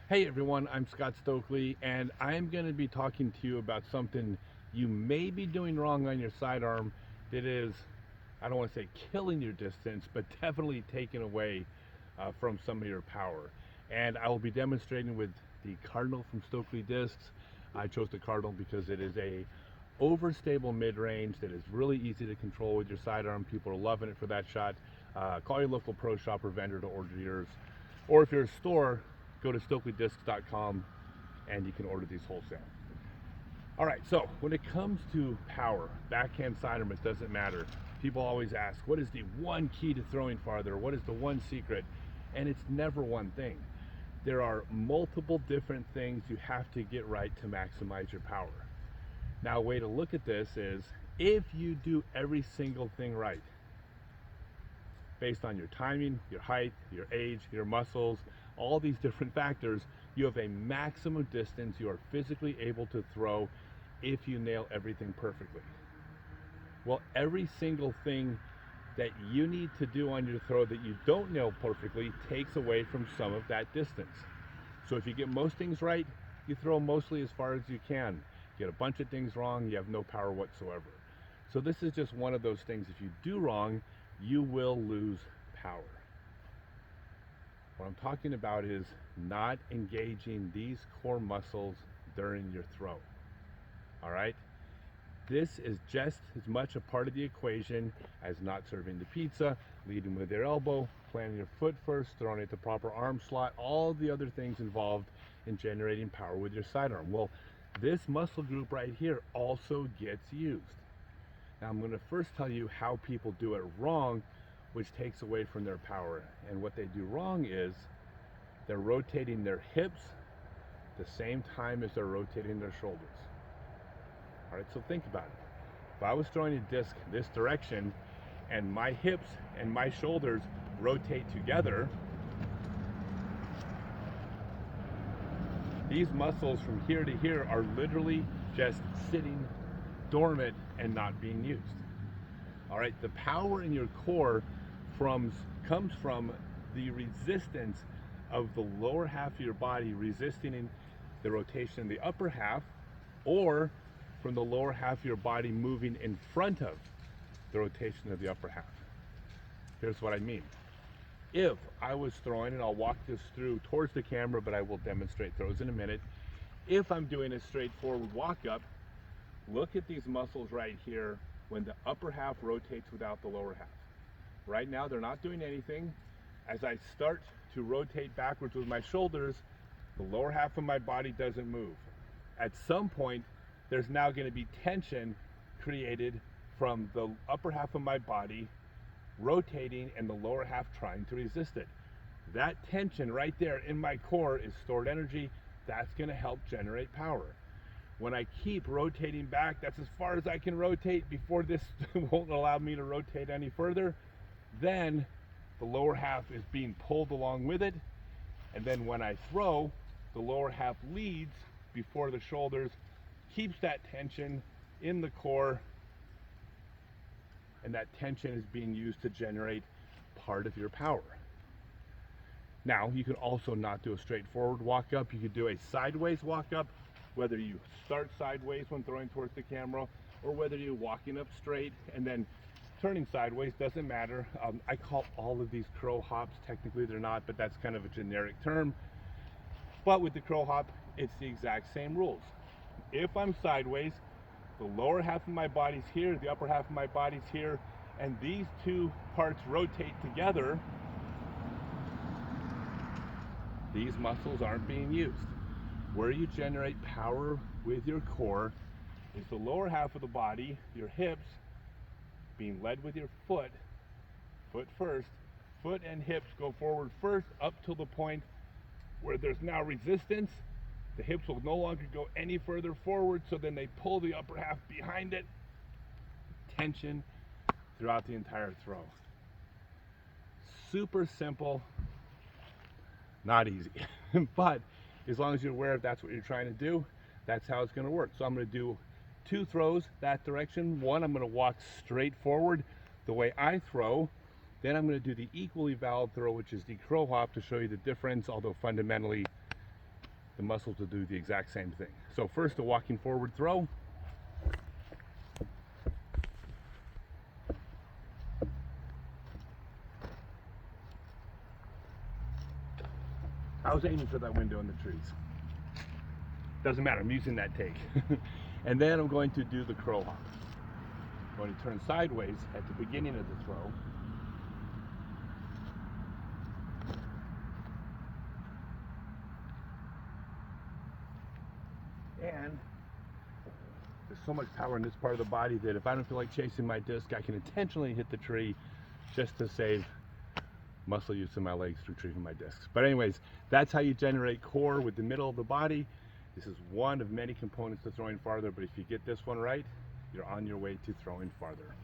Hey everyone, I'm Scott Stokely, and I'm going to be talking to you about something you may be doing wrong on your sidearm that is, I don't want to say killing your distance, but definitely taking away from some of your power. And I will be demonstrating with the Cardinal from Stokely Discs. I chose the Cardinal because it is a overstable mid-range that is really easy to control with your sidearm. People are loving it for that shot. Call your local pro shop or vendor to order yours. Or if you're a store, go to StokelyDiscs.com and you can order these wholesale. All right, so when it comes to power, backhand sidearm, it doesn't matter. People always ask, what is the one key to throwing farther? What is the one secret? And it's never one thing. There are multiple different things you have to get right to maximize your power. Now, a way to look at this is if you do every single thing right, based on your timing, your height, your age, your muscles, all these different factors, you have a maximum distance you are physically able to throw if you nail everything perfectly. Well, every single thing that you need to do on your throw that you don't nail perfectly takes away from some of that distance. So if you get most things right, you throw mostly as far as you can. Get a bunch of things wrong, you have no power whatsoever. So this is just one of those things. If you do wrong, you will lose power. What I'm talking about is not engaging these core muscles during your throw. All right? This is just as much a part of the equation as not serving the pizza, leading with your elbow, planting your foot first, throwing it at the proper arm slot, all the other things involved in generating power with your sidearm. Well, this muscle group right here also gets used. Now I'm going to first tell you how people do it wrong, which takes away from their power. And what they do wrong is they're rotating their hips the same time as they're rotating their shoulders. All right, so think about it. If I was throwing a disc this direction and my hips and my shoulders rotate together, these muscles from here to here are literally just sitting dormant and not being used. All right, the power in your core comes from the resistance of the lower half of your body resisting in the rotation in the upper half, or from the lower half of your body moving in front of the rotation of the upper half. Here's what I mean. If I was throwing, and I'll walk this through towards the camera, but I will demonstrate throws in a minute. If I'm doing a straightforward walk up, look at these muscles right here when the upper half rotates without the lower half. Right now, they're not doing anything. As I start to rotate backwards with my shoulders, the lower half of my body doesn't move. At some point, there's now going to be tension created from the upper half of my body rotating and the lower half trying to resist it. That tension right there in my core is stored energy. That's going to help generate power. When I keep rotating back, that's as far as I can rotate before this won't allow me to rotate any further. Then the lower half is being pulled along with it. And then when I throw, the lower half leads before the shoulders, keeps that tension in the core, and that tension is being used to generate part of your power. Now, you can also not do a straightforward walk up. You could do a sideways walk up, whether you start sideways when throwing towards the camera, or whether you're walking up straight and then turning sideways, doesn't matter. I call all of these crow hops. Technically they're not, but that's kind of a generic term. But with the crow hop, it's the exact same rules. If I'm sideways, the lower half of my body's here, the upper half of my body's here, and these two parts rotate together, these muscles aren't being used. Where you generate power with your core is the lower half of the body, your hips, being led with your foot first. Foot and hips go forward first up till the point where there's now resistance. The hips will no longer go any further forward, so then they pull the upper half behind it. Tension throughout the entire throw. Super simple, not easy. But as long as you're aware if that's what you're trying to do, that's how it's going to work. So I'm going to do two throws that direction. One, I'm going to walk straight forward the way I throw. Then I'm going to do the equally valid throw, which is the crow hop, to show you the difference, although fundamentally the muscles will do the exact same thing. So first, a walking forward throw. I was aiming for that window in the trees. Doesn't matter, I'm using that take. And then I'm going to do the crow hop. I'm going to turn sideways at the beginning of the throw. And there's so much power in this part of the body that if I don't feel like chasing my disc, I can intentionally hit the tree just to save muscle use in my legs to retrieving my discs. But anyways, that's how you generate core with the middle of the body. This is one of many components to throwing farther, but if you get this one right, you're on your way to throwing farther.